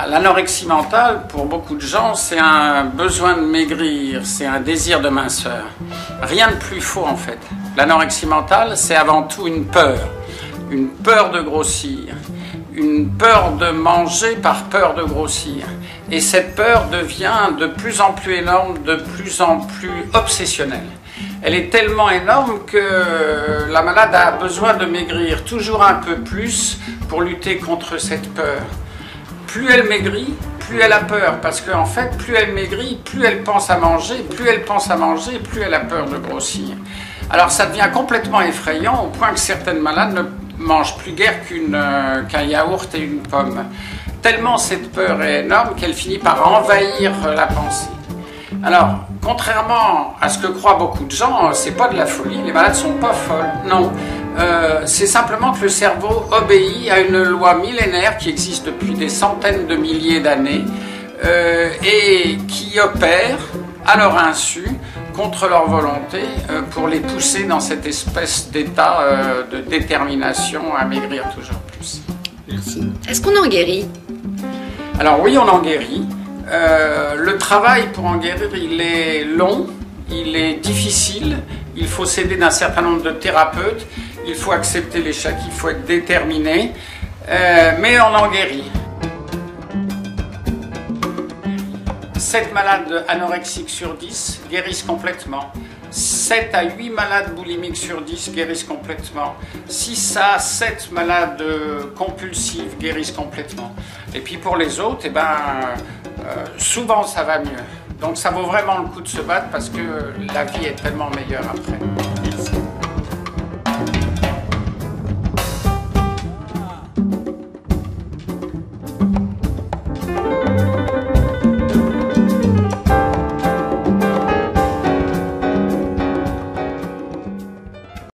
L'anorexie mentale, pour beaucoup de gens, c'est un besoin de maigrir, c'est un désir de minceur. Rien de plus faux en fait. L'anorexie mentale, c'est avant tout une peur de grossir, une peur de manger par peur de grossir. Et cette peur devient de plus en plus énorme, de plus en plus obsessionnelle. Elle est tellement énorme que la malade a besoin de maigrir toujours un peu plus pour lutter contre cette peur. Plus elle maigrit, plus elle a peur, parce qu'en fait, plus elle maigrit, plus elle pense à manger, plus elle pense à manger, plus elle a peur de grossir. Alors ça devient complètement effrayant, au point que certaines malades ne mangent plus guère qu'un yaourt et une pomme. Tellement cette peur est énorme qu'elle finit par envahir la pensée. Alors, contrairement à ce que croient beaucoup de gens, c'est pas de la folie, les malades sont pas folles, non. C'est simplement que le cerveau obéit à une loi millénaire qui existe depuis des centaines de milliers d'années et qui opère à leur insu, contre leur volonté, pour les pousser dans cette espèce d'état de détermination à maigrir toujours plus. Merci. Est-ce qu'on en guérit? Alors oui, on en guérit. Le travail pour en guérir, il est long, il est difficile, il faut s'aider d'un certain nombre de thérapeutes, il faut accepter l'échec, il faut être déterminé, mais on en guérit. 7 malades anorexiques sur 10 guérissent complètement. 7 à 8 malades boulimiques sur 10 guérissent complètement. 6 à 7 malades compulsifs guérissent complètement. Et puis pour les autres, souvent ça va mieux. Donc ça vaut vraiment le coup de se battre parce que la vie est tellement meilleure après.